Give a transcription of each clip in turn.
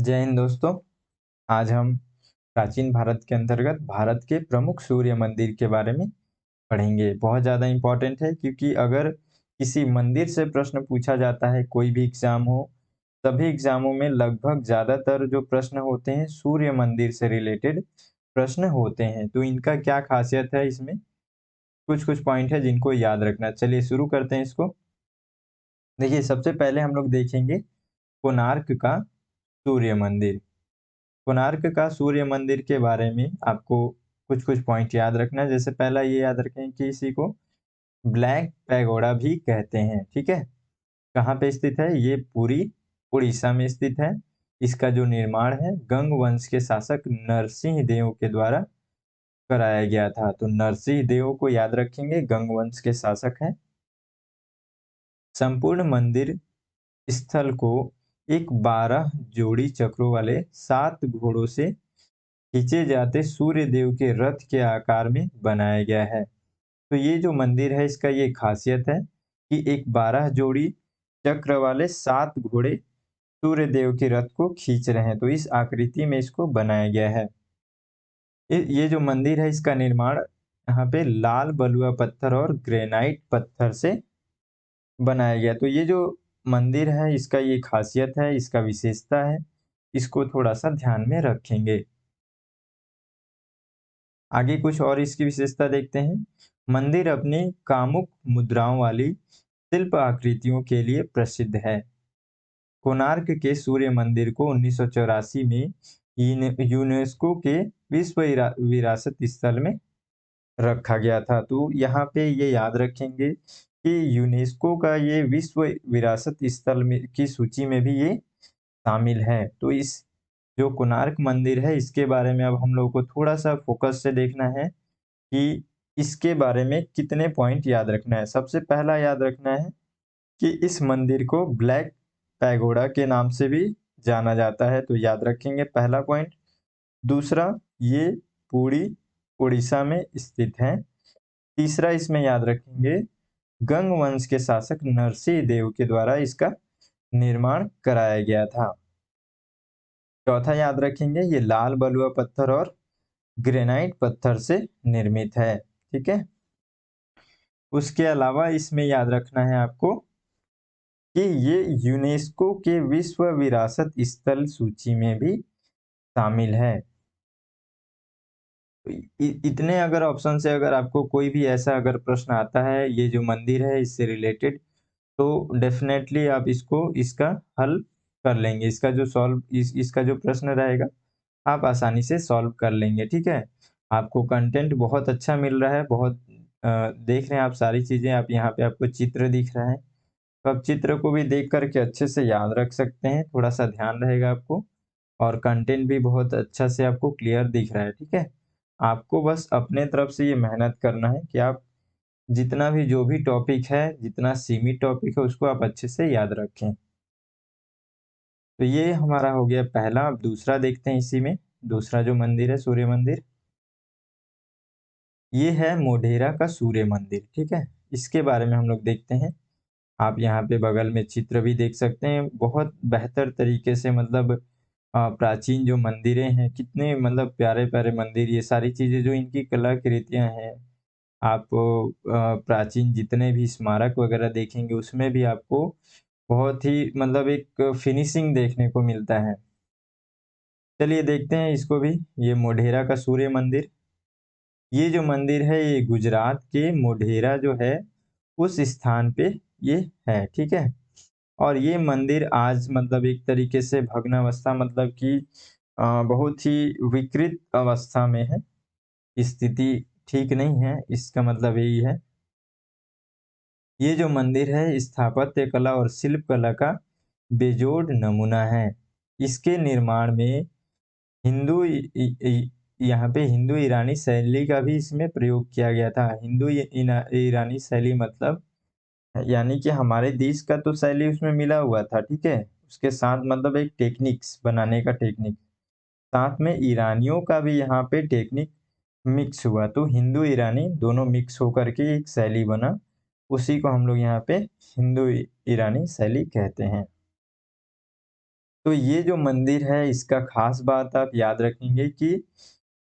जय हिंद दोस्तों। आज हम प्राचीन भारत के अंतर्गत भारत के प्रमुख सूर्य मंदिर के बारे में पढ़ेंगे। बहुत ज़्यादा इम्पोर्टेंट है क्योंकि अगर किसी मंदिर से प्रश्न पूछा जाता है, कोई भी एग्जाम हो, सभी एग्जामों में लगभग ज़्यादातर जो प्रश्न होते हैं सूर्य मंदिर से रिलेटेड प्रश्न होते हैं। तो इनका क्या खासियत है, इसमें कुछ कुछ पॉइंट है जिनको याद रखना। चलिए शुरू करते हैं इसको। देखिए, सबसे पहले हम लोग देखेंगे कोणार्क का सूर्य मंदिर। कोणार्क का सूर्य मंदिर के बारे में आपको कुछ-कुछ पॉइंट याद रखना है। जैसे पहला ये याद रखें कि इसी को ब्लैक पैगोडा भी कहते हैं, ठीक है? कहाँ पे स्थित है? ये पुरी, उड़ीसा में स्थित है। इसका जो निर्माण है गंग वंश के शासक नरसिंह देव के द्वारा कराया गया था। तो नरसिंह देव को याद रखेंगे, गंग वंश के शासक हैं। संपूर्ण मंदिर स्थल को एक 12 जोड़ी चक्रों वाले 7 घोड़ों से खींचे जाते सूर्य देव के रथ के आकार में बनाया गया है। तो ये जो मंदिर है इसका ये खासियत है कि एक 12 जोड़ी चक्र वाले 7 घोड़े सूर्य देव के रथ को खींच रहे हैं। तो इस आकृति में इसको बनाया गया है। ये जो मंदिर है इसका निर्माण यहाँ पे लाल बलुआ पत्थर और ग्रेनाइट पत्थर से बनाया गया। तो ये जो मंदिर है इसका ये खासियत है, इसका विशेषता है, इसको थोड़ा सा ध्यान में रखेंगे। आगे कुछ और इसकी विशेषता देखते हैं। मंदिर अपनी कामुक मुद्राओं वाली शिल्प आकृतियों के लिए प्रसिद्ध है। कोणार्क के सूर्य मंदिर को 1984 में यूनेस्को के विश्व विरासत स्थल में रखा गया था। तो यहाँ पे ये याद रखेंगे कि यूनेस्को का ये विश्व विरासत स्थल में की सूची में भी ये शामिल है। तो इस जो कोणार्क मंदिर है इसके बारे में अब हम लोग को थोड़ा सा फोकस से देखना है कि इसके बारे में कितने पॉइंट याद रखना है। सबसे पहला याद रखना है कि इस मंदिर को ब्लैक पैगोडा के नाम से भी जाना जाता है। तो याद रखेंगे पहला पॉइंट। दूसरा, ये पुरी उड़ीसा में स्थित है। तीसरा इसमें याद रखेंगे गंग वंश के शासक नरसिंह देव के द्वारा इसका निर्माण कराया गया था। चौथा याद रखेंगे ये लाल बलुआ पत्थर और ग्रेनाइट पत्थर से निर्मित है, ठीक है। उसके अलावा इसमें याद रखना है आपको कि ये यूनेस्को के विश्व विरासत स्थल सूची में भी शामिल है। इतने अगर ऑप्शन से अगर आपको कोई भी ऐसा अगर प्रश्न आता है ये जो मंदिर है इससे रिलेटेड, तो डेफिनेटली आप इसको इसका हल कर लेंगे। इसका जो इसका जो प्रश्न रहेगा आप आसानी से सॉल्व कर लेंगे, ठीक है। आपको कंटेंट बहुत अच्छा मिल रहा है, बहुत देख रहे हैं आप सारी चीज़ें, आप यहाँ पे आपको चित्र दिख रहा है। तो आप चित्र को भी देख कर के अच्छे से याद रख सकते हैं, थोड़ा-सा ध्यान रहेगा आपको और कंटेंट भी बहुत अच्छा से आपको क्लियर दिख रहा है, ठीक है। आपको बस अपने तरफ से ये मेहनत करना है कि आप जितना भी जो भी टॉपिक है, जितना सीमित टॉपिक है उसको आप अच्छे से याद रखें। तो ये हमारा हो गया पहला। अब दूसरा देखते हैं इसी में, दूसरा जो मंदिर है सूर्य मंदिर, ये है मोढेरा का सूर्य मंदिर, ठीक है। इसके बारे में हम लोग देखते हैं। आप यहाँ पे बगल में चित्र भी देख सकते हैं। बहुत बेहतर तरीके से मतलब प्राचीन जो मंदिरें हैं, कितने मतलब प्यारे-प्यारे मंदिर, ये सारी चीज़ें जो इनकी कलाकृतियाँ हैं, आप प्राचीन जितने भी स्मारक वगैरह देखेंगे उसमें भी आपको बहुत ही मतलब एक फिनिशिंग देखने को मिलता है। चलिए देखते हैं इसको भी, ये मोढेरा का सूर्य मंदिर। ये जो मंदिर है ये गुजरात के मोढेरा जो है उस स्थान पे ये है, ठीक है। और ये मंदिर आज मतलब एक तरीके से भग्नावस्था मतलब कि बहुत ही विकृत अवस्था में है, स्थिति ठीक नहीं है, इसका मतलब यही है। ये जो मंदिर है स्थापत्य कला और शिल्प कला का बेजोड़ नमूना है। इसके निर्माण में हिंदू इ इ इ यहाँ पे हिंदू ईरानी शैली का भी इसमें प्रयोग किया गया था। हिंदू ईरानी शैली मतलब यानी कि हमारे देश का तो शैली उसमें मिला हुआ था, ठीक है? उसके साथ मतलब एक टेक्निक्स बनाने का टेक्निक, साथ में ईरानियों का भी यहाँ पे टेक्निक मिक्स हुआ। तो हिंदू ईरानी दोनों मिक्स होकर के एक शैली बना। उसी को हम लोग यहाँ पे हिंदू ईरानी शैली कहते हैं। तो ये जो मंदिर है इसका खास बात आप याद रखेंगे कि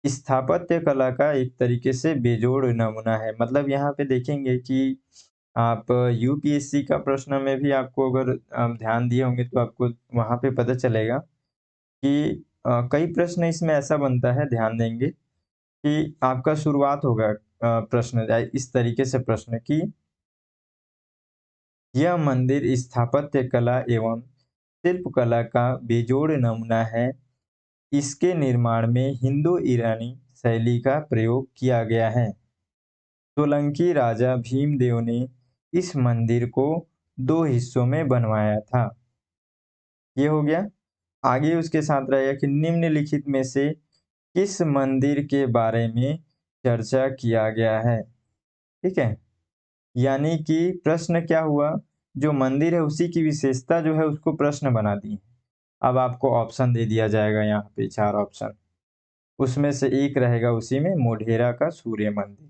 स्थापत्य कला का एक तरीके से बेजोड़ नमूना है। मतलब यहाँ पे देखेंगे कि आप यूपीएससी का प्रश्न में भी आपको अगर ध्यान दिए होंगे तो आपको वहाँ पे पता चलेगा कि कई प्रश्न इसमें ऐसा बनता है, ध्यान देंगे कि आपका शुरुआत होगा प्रश्न इस तरीके से प्रश्न कि यह मंदिर स्थापत्य कला एवं शिल्पकला का बेजोड़ नमूना है। इसके निर्माण में हिंदू ईरानी शैली का प्रयोग किया गया है। सोलंकी राजा भीमदेव ने इस मंदिर को दो हिस्सों में बनवाया था। ये हो गया। आगे उसके साथ रहेगा कि निम्नलिखित में से किस मंदिर के बारे में चर्चा किया गया है। ठीक है, यानी कि प्रश्न क्या हुआ, जो मंदिर है उसी की विशेषता जो है उसको प्रश्न बना दी। अब आपको ऑप्शन दे दिया जाएगा यहाँ पे 4 ऑप्शन, उसमें से एक रहेगा उसी में मोढेरा का सूर्य मंदिर।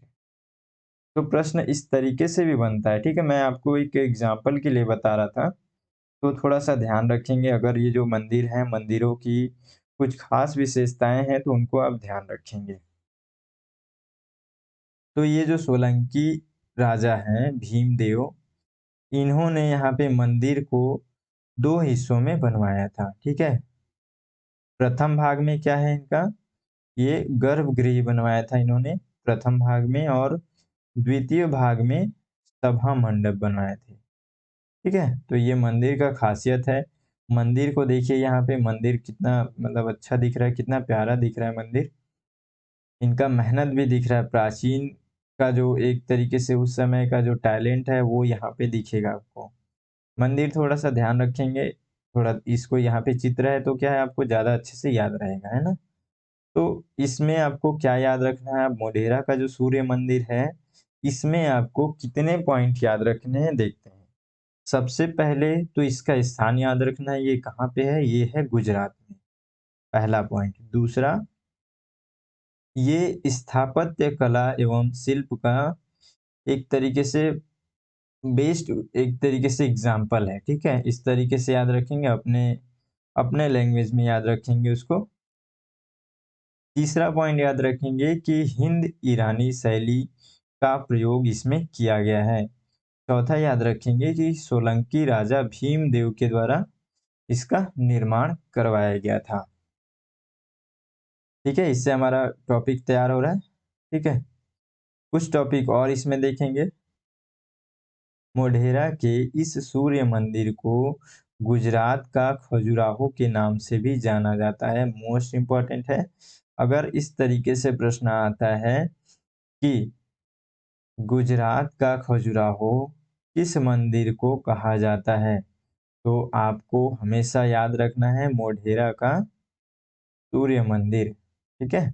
तो प्रश्न इस तरीके से भी बनता है। ठीक है, मैं आपको एक एग्जाम्पल के लिए बता रहा था, तो थोड़ा-सा ध्यान रखेंगे। अगर ये जो मंदिर हैं, मंदिरों की कुछ खास विशेषताएँ हैं तो उनको आप ध्यान रखेंगे। तो ये जो सोलंकी राजा हैं भीमदेव, इन्होंने यहाँ पे मंदिर को 2 हिस्सों में बनवाया था। ठीक है? प्रथम भाग में क्या है इनका, ये गर्भगृह बनवाया था इन्होंने प्रथम भाग में, और द्वितीय भाग में सभा मंडप बनवाए थे। ठीक है? तो ये मंदिर का खासियत है। मंदिर को देखिए, यहाँ पे मंदिर कितना मतलब अच्छा दिख रहा है, कितना प्यारा दिख रहा है मंदिर। इनका मेहनत भी दिख रहा है, प्राचीन का जो एक तरीके से उस समय का जो टैलेंट है वो यहाँ पे दिखेगा आपको। मंदिर थोड़ा-सा ध्यान रखेंगे, थोड़ा इसको यहाँ पे चित्र है तो क्या है आपको ज़्यादा अच्छे से याद रहेगा, है ना? तो इसमें आपको क्या याद रखना है, मोढेरा का जो सूर्य मंदिर है, इसमें आपको कितने पॉइंट याद रखने हैं देखते हैं। सबसे पहले तो इसका स्थान याद रखना है, ये कहाँ पे है? ये है गुजरात में, पहला पॉइंट। दूसरा, ये स्थापत्य कला एवं शिल्प का एक तरीके से बेस्ट एक तरीके से एग्जाम्पल है। ठीक है? इस तरीके से याद रखेंगे, अपने अपने लैंग्वेज में याद रखेंगे उसको। तीसरा पॉइंट याद रखेंगे कि हिंद ईरानी शैली का प्रयोग इसमें किया गया है। चौथा याद रखेंगे कि सोलंकी राजा भीमदेव के द्वारा इसका निर्माण करवाया गया था। ठीक है? इससे हमारा टॉपिक तैयार हो रहा है। ठीक है? कुछ टॉपिक और इसमें देखेंगे। मोढेरा के इस सूर्य मंदिर को गुजरात का खजुराहो के नाम से भी जाना जाता है। मोस्ट इम्पोर्टेंट है। अगर इस तरीके से प्रश्न आता है कि गुजरात का खजुराहो किस मंदिर को कहा जाता है, तो आपको हमेशा याद रखना है मोढेरा का सूर्य मंदिर। ठीक है?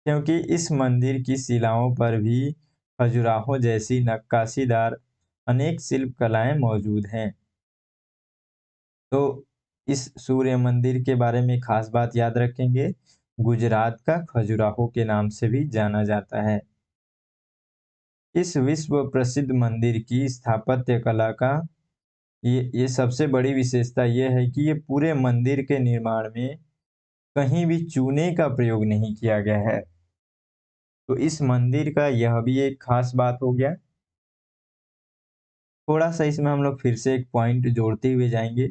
क्योंकि इस मंदिर की शिलाओं पर भी खजुराहो जैसी नक्काशीदार अनेक शिल्प कलाएं मौजूद हैं। तो इस सूर्य मंदिर के बारे में खास बात याद रखेंगे, गुजरात का खजुराहो के नाम से भी जाना जाता है। इस विश्व प्रसिद्ध मंदिर की स्थापत्य कला का ये सबसे बड़ी विशेषता ये है कि ये पूरे मंदिर के निर्माण में कहीं भी चूने का प्रयोग नहीं किया गया है। तो इस मंदिर का यह भी एक खास बात हो गया। थोड़ा-सा इसमें हम लोग फिर से एक पॉइंट जोड़ते हुए जाएँगे।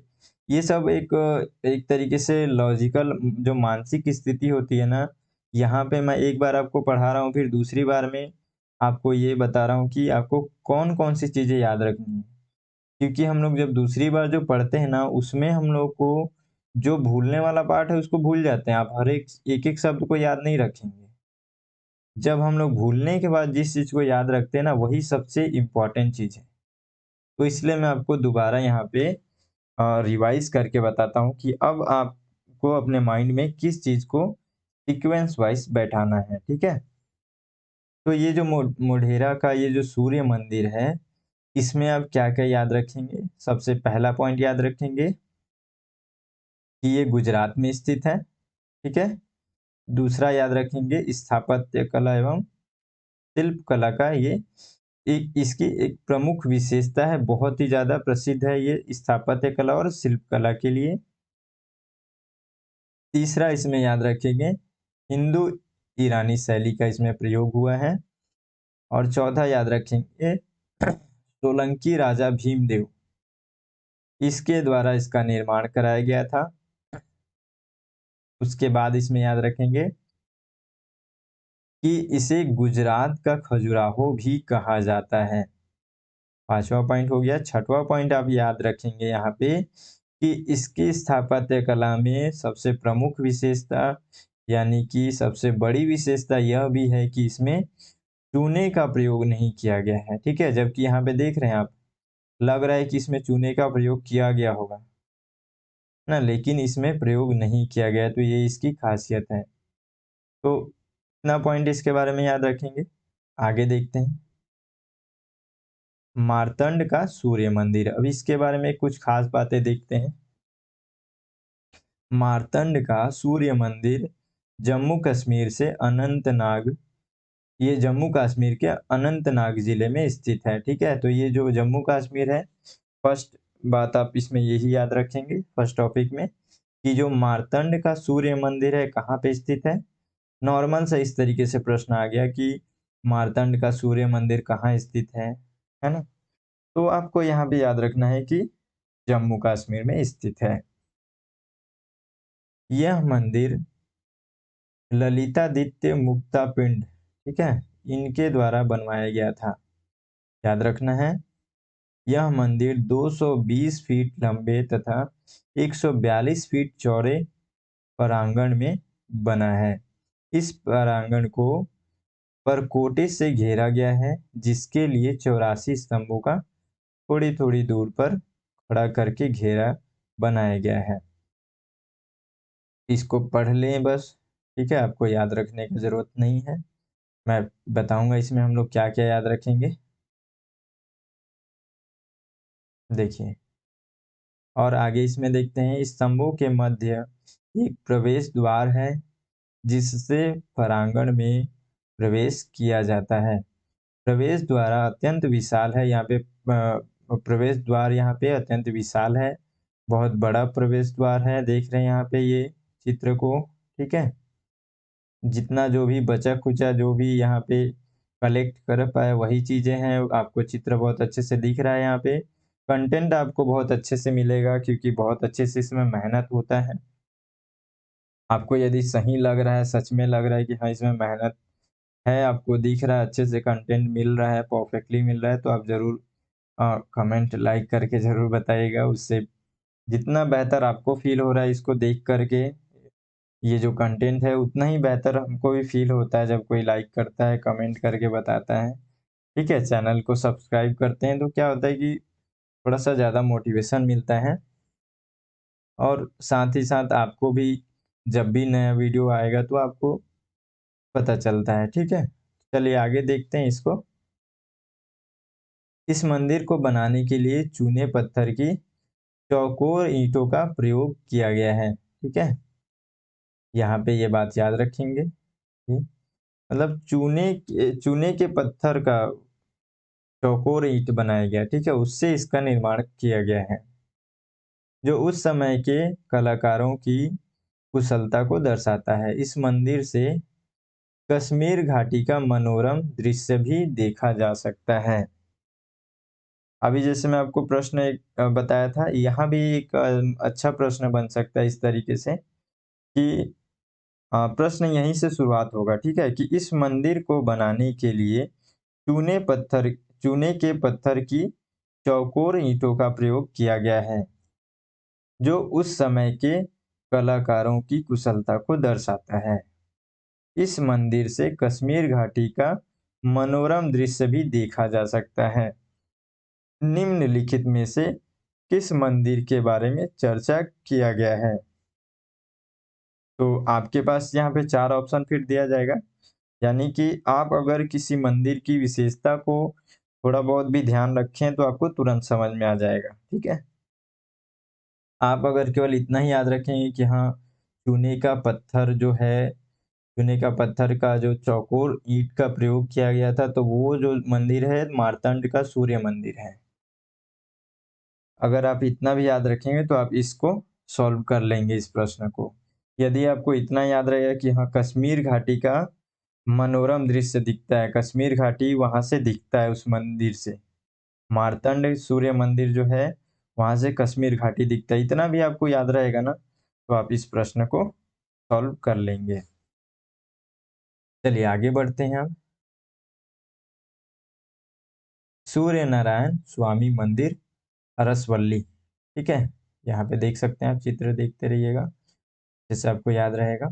ये सब एक तरीके से लॉजिकल जो मानसिक स्थिति होती है ना, यहाँ पे मैं एक बार आपको पढ़ा रहा हूँ, फिर दूसरी बार में आपको ये बता रहा हूँ कि आपको कौन-कौन सी चीज़ें याद रखनी है। क्योंकि हम लोग जब दूसरी बार जो पढ़ते हैं ना, उसमें हम लोग को जो भूलने वाला पार्ट है उसको भूल जाते हैं। आप हर एक-एक शब्द को याद नहीं रखेंगे। जब हम लोग भूलने के बाद जिस चीज़ को याद रखते हैं ना, वही सबसे इम्पोर्टेंट चीज़ है। तो इसलिए मैं आपको दोबारा यहाँ पे रिवाइज़ करके बताता हूँ कि अब आपको अपने माइंड में किस चीज़ को सीक्वेंस वाइज़ बैठाना है, ठीक है? तो ये जो मोढेरा का ये जो सूर्य मंदिर है, इसमें आप क्या-क्या याद रखेंगे? सबसे पहला पॉइंट याद रखेंगे कि ये गुजरात में स्थित है, ठीक है? दूसरा याद रखेंगे स्थापत्य कला एवं शिल्प कला का ये एक इसकी एक प्रमुख विशेषता है, बहुत ही ज़्यादा प्रसिद्ध है ये स्थापत्य कला और शिल्प कला के लिए। तीसरा इसमें याद रखेंगे हिंदू ईरानी शैली का इसमें प्रयोग हुआ है। और चौथा याद रखेंगे सोलंकी राजा भीमदेव, इसके द्वारा इसका निर्माण कराया गया था। उसके बाद इसमें याद रखेंगे कि इसे गुजरात का खजुराहो भी कहा जाता है। पांचवा पॉइंट हो गया। छठवां पॉइंट आप याद रखेंगे यहाँ पे कि इसकी स्थापत्य कला में सबसे प्रमुख विशेषता यानी कि सबसे बड़ी विशेषता यह भी है कि इसमें चूने का प्रयोग नहीं किया गया है। ठीक है, जबकि यहाँ पे देख रहे हैं आप, लग रहा है कि इसमें चूने का प्रयोग किया गया होगा ना, लेकिन इसमें प्रयोग नहीं किया गया, तो ये इसकी खासियत है। तो इतना पॉइंट इसके बारे में याद रखेंगे। आगे देखते हैं मार्तंड का सूर्य मंदिर। अब इसके बारे में कुछ खास बातें देखते हैं। मार्तंड का सूर्य मंदिर जम्मू कश्मीर से अनंतनाग, ये जम्मू कश्मीर के अनंतनाग जिले में स्थित है। ठीक है, तो ये जो जम्मू कश्मीर है, फर्स्ट बात आप इसमें यही याद रखेंगे फर्स्ट टॉपिक में कि जो मार्तंड का सूर्य मंदिर है कहाँ पे स्थित है। नॉर्मल से इस तरीके से प्रश्न आ गया कि मार्तंड का सूर्य मंदिर कहाँ स्थित है ना। तो आपको यहाँ पे याद रखना है कि जम्मू कश्मीर में स्थित है। यह मंदिर ललितादित्य मुक्ता पिंड, ठीक है, इनके द्वारा बनवाया गया था। याद रखना है यह मंदिर 220 फीट लंबे तथा 142 फीट चौड़े प्रांगण में बना है। इस प्रांगण को परकोटे से घेरा गया है, जिसके लिए 84 स्तंभों का थोड़ी थोड़ी दूर पर खड़ा करके घेरा बनाया गया है। इसको पढ़ लें बस, ठीक है, आपको याद रखने की जरूरत नहीं है। मैं बताऊंगा इसमें हम लोग क्या क्या याद रखेंगे। देखिए, और आगे इसमें देखते हैं स्तंभों के मध्य एक प्रवेश द्वार है, जिससे प्रांगण में प्रवेश किया जाता है। प्रवेश द्वार अत्यंत विशाल है। यहाँ पे प्रवेश द्वार यहाँ पे अत्यंत विशाल है, बहुत बड़ा प्रवेश द्वार है। देख रहे हैं यहाँ पे ये चित्र को, ठीक है। जितना जो भी बचा खुचा जो भी यहाँ पे कलेक्ट कर पाए वही चीजें हैं। आपको चित्र बहुत अच्छे से दिख रहा है। यहाँ पे कंटेंट आपको बहुत अच्छे से मिलेगा, क्योंकि बहुत अच्छे से इसमें मेहनत होता है। आपको यदि सही लग रहा है, सच में लग रहा है कि हाँ इसमें मेहनत है, आपको दिख रहा है अच्छे से कंटेंट मिल रहा है, परफेक्टली मिल रहा है, तो आप जरूर कमेंट लाइक करके जरूर बताइएगा। उससे जितना बेहतर आपको फील हो रहा है इसको देख करके, ये जो कंटेंट है, उतना ही बेहतर हमको भी फील होता है जब कोई लाइक करता है, कमेंट करके बताता है। ठीक है, चैनल को सब्सक्राइब करते हैं तो क्या होता है कि थोड़ा सा ज़्यादा मोटिवेशन मिलता है, और साथ ही साथ आपको भी जब भी नया वीडियो आएगा तो आपको पता चलता है। ठीक है, चलिए आगे देखते हैं इसको। इस मंदिर को बनाने के लिए चूने पत्थर की चौकोर ईंटों का प्रयोग किया गया है। ठीक है, यहाँ पे ये बात याद रखेंगे, मतलब चूने के पत्थर का चौकोर ईंट बनाया गया, ठीक है, उससे इसका निर्माण किया गया है, जो उस समय के कलाकारों की कुशलता को दर्शाता है। इस मंदिर से कश्मीर घाटी का मनोरम दृश्य भी देखा जा सकता है। अभी जैसे मैं आपको प्रश्न एक बताया था, यहाँ भी एक अच्छा प्रश्न बन सकता है इस तरीके से कि प्रश्न यहीं से शुरुआत होगा। ठीक है, कि इस मंदिर को बनाने के लिए चूने पत्थर चूने के पत्थर की चौकोर ईंटों का प्रयोग किया गया है, जो उस समय के कलाकारों की कुशलता को दर्शाता है। इस मंदिर से कश्मीर घाटी का मनोरम दृश्य भी देखा जा सकता है। निम्नलिखित में से किस मंदिर के बारे में चर्चा किया गया है? तो आपके पास यहाँ पे 4 ऑप्शन फिर दिया जाएगा, यानी कि आप अगर किसी मंदिर की विशेषता को थोड़ा बहुत भी ध्यान रखें तो आपको तुरंत समझ में आ जाएगा। ठीक है, आप अगर केवल इतना ही याद रखेंगे कि हाँ चूने का पत्थर जो है, चूने का पत्थर का जो चौकोर ईंट का प्रयोग किया गया था, तो वो जो मंदिर है मार्तंड का सूर्य मंदिर है। अगर आप इतना भी याद रखेंगे तो आप इसको सॉल्व कर लेंगे इस प्रश्न को। यदि आपको इतना याद रहेगा कि हाँ, कश्मीर घाटी का मनोरम दृश्य दिखता है, कश्मीर घाटी वहां से दिखता है उस मंदिर से, मार्तंड सूर्य मंदिर जो है वहां से कश्मीर घाटी दिखता है, इतना भी आपको याद रहेगा ना तो आप इस प्रश्न को सॉल्व कर लेंगे। चलिए आगे बढ़ते हैं अब। सूर्य नारायण स्वामी मंदिर अरसवल्ली, ठीक है। यहाँ पे देख सकते हैं, आप चित्र देखते रहिएगा जैसे आपको याद रहेगा।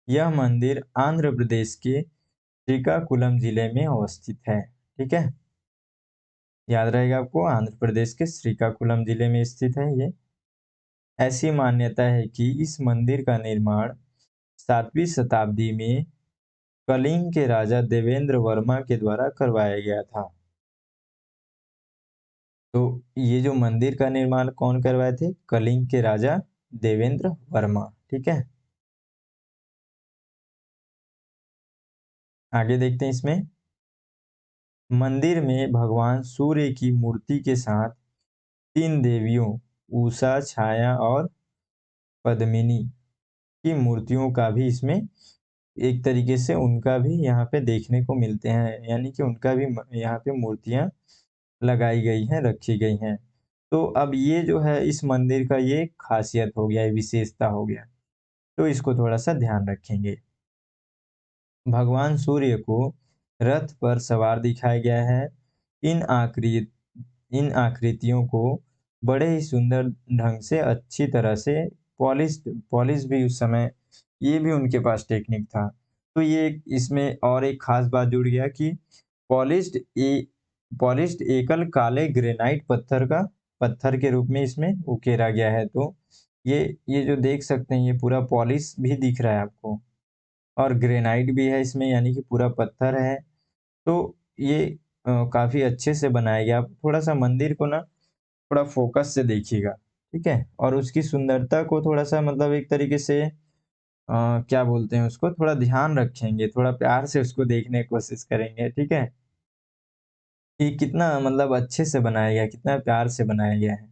यह मंदिर आंध्र प्रदेश के श्रीकाकुलम जिले में अवस्थित है, ठीक है। याद रहेगा आपको, आंध्र प्रदेश के श्रीकाकुलम जिले में स्थित है ये। ऐसी मान्यता है कि इस मंदिर का निर्माण 7वीं शताब्दी में कलिंग के राजा देवेंद्र वर्मा के द्वारा करवाया गया था। तो ये जो मंदिर का निर्माण कौन करवाए थे? कलिंग के राजा देवेंद्र वर्मा, ठीक है। आगे देखते हैं इसमें। मंदिर में भगवान सूर्य की मूर्ति के साथ 3 देवियों उषा, छाया और पद्मिनी की मूर्तियों का भी इसमें एक तरीके से उनका भी यहाँ पे देखने को मिलते हैं, यानी कि उनका भी यहाँ पे मूर्तियां लगाई गई हैं, रखी गई हैं। तो अब ये जो है इस मंदिर का ये खासियत हो गया, ये विशेषता हो गया, तो इसको थोड़ा सा ध्यान रखेंगे। भगवान सूर्य को रथ पर सवार दिखाया गया है। इन आकृत इन आकृतियों को बड़े ही सुंदर ढंग से अच्छी तरह से पॉलिश पॉलिश भी उस समय ये भी उनके पास टेक्निक था। तो ये इसमें और एक खास बात जुड़ गया कि पॉलिश्ड ए पॉलिश्ड एकल काले ग्रेनाइट पत्थर के रूप में इसमें उकेरा गया है। तो ये जो देख सकते हैं ये पूरा पॉलिश भी दिख रहा है आपको, और ग्रेनाइट भी है इसमें, यानी कि पूरा पत्थर है। तो ये काफी अच्छे से बनाया गया। आप थोड़ा सा मंदिर को ना थोड़ा फोकस से देखिएगा, ठीक है। और उसकी सुंदरता को थोड़ा सा मतलब एक तरीके से क्या बोलते हैं उसको, थोड़ा ध्यान रखेंगे, थोड़ा प्यार से उसको देखने की कोशिश करेंगे, ठीक है। कि कितना मतलब अच्छे से बनाया गया है, कितना प्यार से बनाया गया है।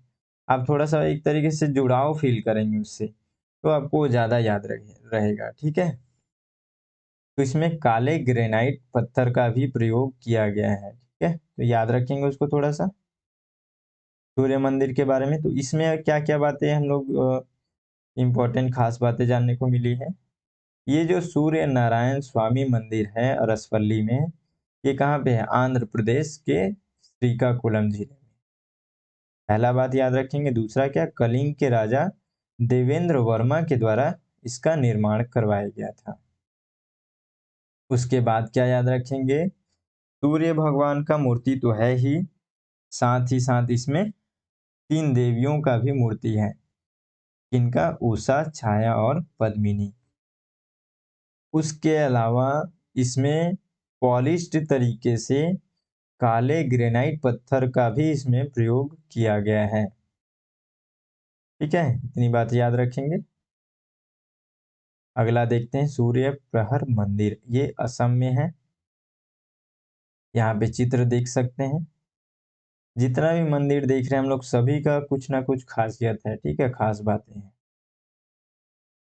आप थोड़ा सा एक तरीके से जुड़ाव फील करेंगे उससे, तो आपको ज्यादा याद रहेगा, ठीक है। तो इसमें काले ग्रेनाइट पत्थर का भी प्रयोग किया गया है, ठीक है। तो याद रखेंगे उसको थोड़ा सा सूर्य मंदिर के बारे में। तो इसमें क्या क्या बातें हम लोग इम्पोर्टेंट खास बातें जानने को मिली है। ये जो सूर्य नारायण स्वामी मंदिर है अरसवल्ली में, ये कहाँ पे है? आंध्र प्रदेश के श्रीकाकुलम जिले में। पहला बात याद रखेंगे। दूसरा क्या? कलिंग के राजा देवेंद्र वर्मा के द्वारा इसका निर्माण करवाया गया था। उसके बाद क्या याद रखेंगे? सूर्य भगवान का मूर्ति तो है ही साथ इसमें 3 देवियों का भी मूर्ति है। इनका उषा, छाया और पद्मिनी। उसके अलावा इसमें पॉलिश्ड तरीके से काले ग्रेनाइट पत्थर का भी इसमें प्रयोग किया गया है, ठीक है। इतनी बात याद रखेंगे। अगला देखते हैं सूर्य प्रहर मंदिर, ये असम में है। यहाँ पे चित्र देख सकते हैं। जितना भी मंदिर देख रहे हैं हम लोग, सभी का कुछ ना कुछ खासियत है, ठीक है, खास बातें हैं।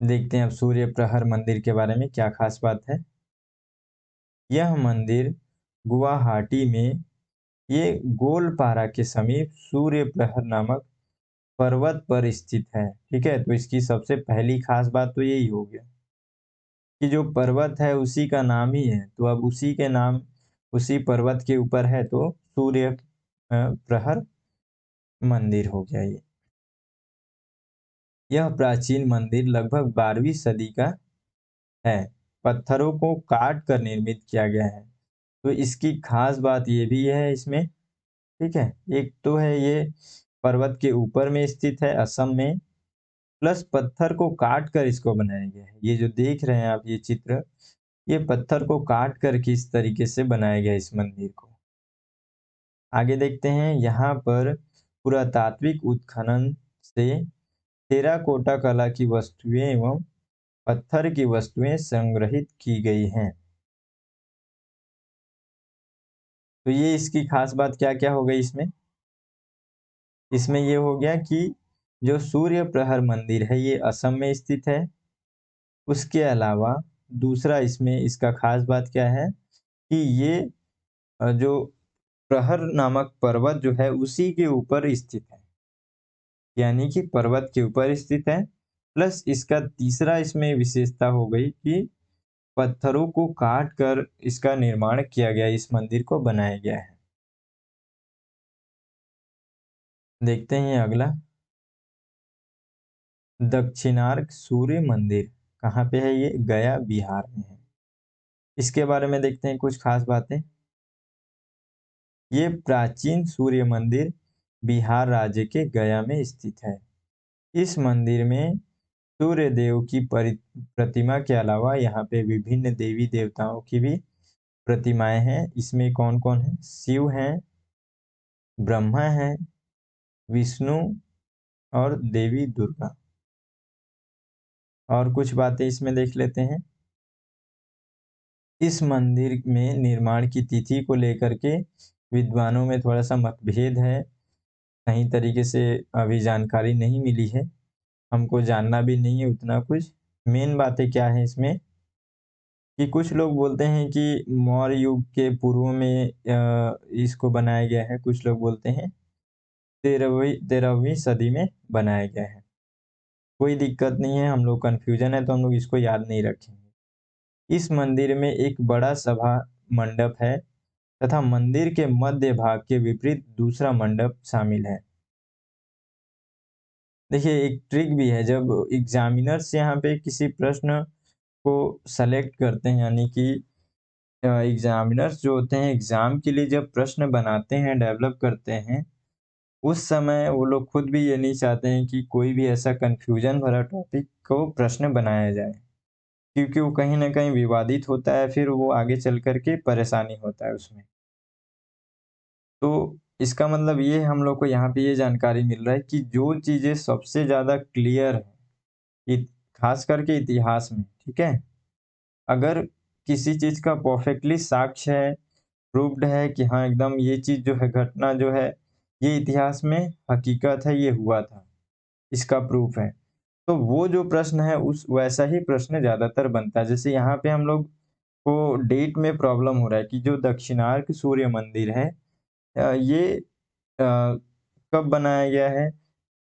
देखते हैं अब सूर्य प्रहर मंदिर के बारे में क्या खास बात है। यह मंदिर गुवाहाटी में ये गोलपारा के समीप सूर्य प्रहर नामक पर्वत पर स्थित है, ठीक है। तो इसकी सबसे पहली खास बात तो यही हो गया कि जो पर्वत है उसी का नाम ही है, तो अब उसी के नाम उसी पर्वत के ऊपर है, तो सूर्य प्रहर मंदिर हो गया ये। यह प्राचीन मंदिर लगभग 12वीं सदी का है। पत्थरों को काट कर निर्मित किया गया है। तो इसकी खास बात ये भी है इसमें, ठीक है। एक तो है ये पर्वत के ऊपर में स्थित है असम में, प्लस पत्थर को काट कर इसको बनाया गया है। ये जो देख रहे हैं आप ये चित्र, ये पत्थर को काट कर किस तरीके से बनाया गया इस मंदिर को। आगे देखते हैं। यहाँ पर पुरातात्विक उत्खनन से टेराकोटा कला की वस्तुएं एवं पत्थर की वस्तुएं संग्रहित की गई हैं। तो ये इसकी खास बात क्या क्या हो गई इसमें? इसमें ये हो गया कि जो सूर्य प्रहर मंदिर है ये असम में स्थित है। उसके अलावा दूसरा इसमें इसका खास बात क्या है कि ये जो प्रहर नामक पर्वत जो है उसी के ऊपर स्थित है, यानी कि पर्वत के ऊपर स्थित है। प्लस इसका तीसरा इसमें विशेषता हो गई कि पत्थरों को काट कर इसका निर्माण किया गया, इस मंदिर को बनाया गया है। देखते हैं अगला, दक्षिणार्क सूर्य मंदिर कहाँ पे है? ये गया बिहार में है। इसके बारे में देखते हैं कुछ खास बातें। ये प्राचीन सूर्य मंदिर बिहार राज्य के गया में स्थित है। इस मंदिर में सूर्य देव की प्रतिमा के अलावा यहाँ पे विभिन्न देवी देवताओं की भी प्रतिमाएं हैं। इसमें कौन कौन है? शिव हैं, ब्रह्मा हैं, विष्णु और देवी दुर्गा। और कुछ बातें इसमें देख लेते हैं। इस मंदिर में निर्माण की तिथि को लेकर के विद्वानों में थोड़ा सा मतभेद है। सही तरीके से अभी जानकारी नहीं मिली है, हमको जानना भी नहीं है उतना कुछ। मेन बातें क्या है इसमें कि कुछ लोग बोलते हैं कि मौर्य युग के पूर्व में इसको बनाया गया है, कुछ लोग बोलते हैं 13वीं सदी में बनाया गया है। कोई दिक्कत नहीं है, हम लोग कन्फ्यूजन है तो हम लोग इसको याद नहीं रखेंगे। इस मंदिर में एक बड़ा सभा मंडप है तथा मंदिर के मध्य भाग के विपरीत दूसरा मंडप शामिल है। देखिए एक ट्रिक भी है, जब एग्जामिनर्स यहाँ पे किसी प्रश्न को सेलेक्ट करते हैं, यानी कि एग्जामिनर्स जो होते हैं एग्जाम के लिए जब प्रश्न बनाते हैं, डेवलप करते हैं, उस समय वो लोग खुद भी ये नहीं चाहते हैं कि कोई भी ऐसा कंफ्यूजन भरा टॉपिक को प्रश्न बनाया जाए, क्योंकि वो कहीं ना कहीं विवादित होता है, फिर वो आगे चल करके परेशानी होता है उसमें। तो इसका मतलब ये हम लोग को यहाँ पे ये जानकारी मिल रहा है कि जो चीज़ें सबसे ज़्यादा क्लियर है, खास करके इतिहास में, ठीक है, अगर किसी चीज़ का परफेक्टली साक्ष्य है, प्रूव्ड है कि हाँ एकदम ये चीज़ जो है, घटना जो है, ये इतिहास में हकीकत है, ये हुआ था, इसका प्रूफ है, तो वो जो प्रश्न है उस वैसा ही प्रश्न ज़्यादातर बनता है। जैसे यहाँ पे हम लोग को डेट में प्रॉब्लम हो रहा है कि जो दक्षिणार्क सूर्य मंदिर है ये कब बनाया गया है?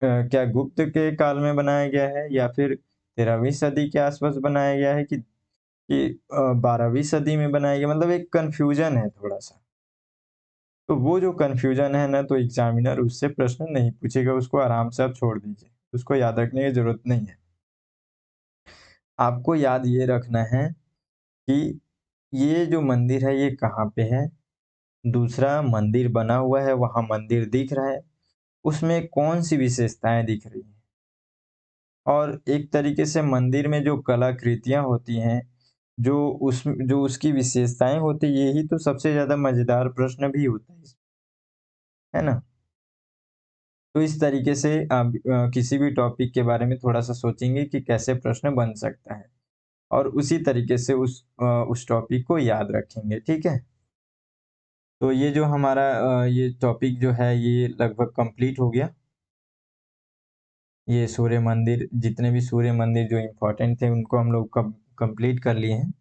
क्या गुप्त के काल में बनाया गया है या फिर 13वीं सदी के आसपास बनाया गया है कि 12वीं सदी में बनाया गया? मतलब एक कन्फ्यूजन है थोड़ा-सा। तो वो जो कन्फ्यूजन है ना, तो एग्ज़ामिनर उससे प्रश्न नहीं पूछेगा, उसको आराम से आप छोड़ दीजिए। उसको याद रखने की ज़रूरत नहीं है। आपको याद ये रखना है कि ये जो मंदिर है ये कहाँ पे है? दूसरा मंदिर बना हुआ है, वहाँ मंदिर दिख रहा है, उसमें कौन-सी विशेषताएँ दिख रही हैं? और एक तरीके से मंदिर में जो कलाकृतियाँ होती हैं, जो उसकी विशेषताएँ होती हैं, यही तो सबसे ज़्यादा मज़ेदार प्रश्न भी होता है, है ना? तो इस तरीके से आप किसी भी टॉपिक के बारे में थोड़ा-सा सोचेंगे कि कैसे प्रश्न बन सकता है और उसी तरीके से उस टॉपिक को याद रखेंगे, ठीक है? तो ये जो हमारा ये टॉपिक जो है ये लगभग कंप्लीट हो गया। ये सूर्य मंदिर, जितने भी सूर्य मंदिर जो इम्पोर्टेंट थे उनको हम लोग कंप्लीट कर लिए हैं।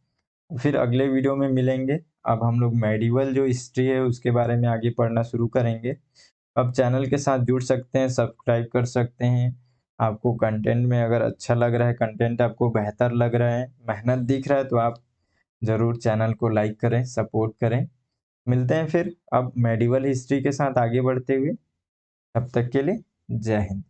फिर अगले वीडियो में मिलेंगे। अब हम लोग मेडिवल जो हिस्ट्री है उसके बारे में आगे पढ़ना शुरू करेंगे। अब चैनल के साथ जुड़ सकते हैं, सब्सक्राइब कर सकते हैं। आपको कंटेंट में अगर अच्छा लग रहा है, कंटेंट आपको बेहतर लग रहा है, मेहनत दिख रहा है, तो आप ज़रूर चैनल को लाइक करें, सपोर्ट करें। मिलते हैं फिर अब मेडिवल हिस्ट्री के साथ आगे बढ़ते हुए। तब तक के लिए जय हिंद।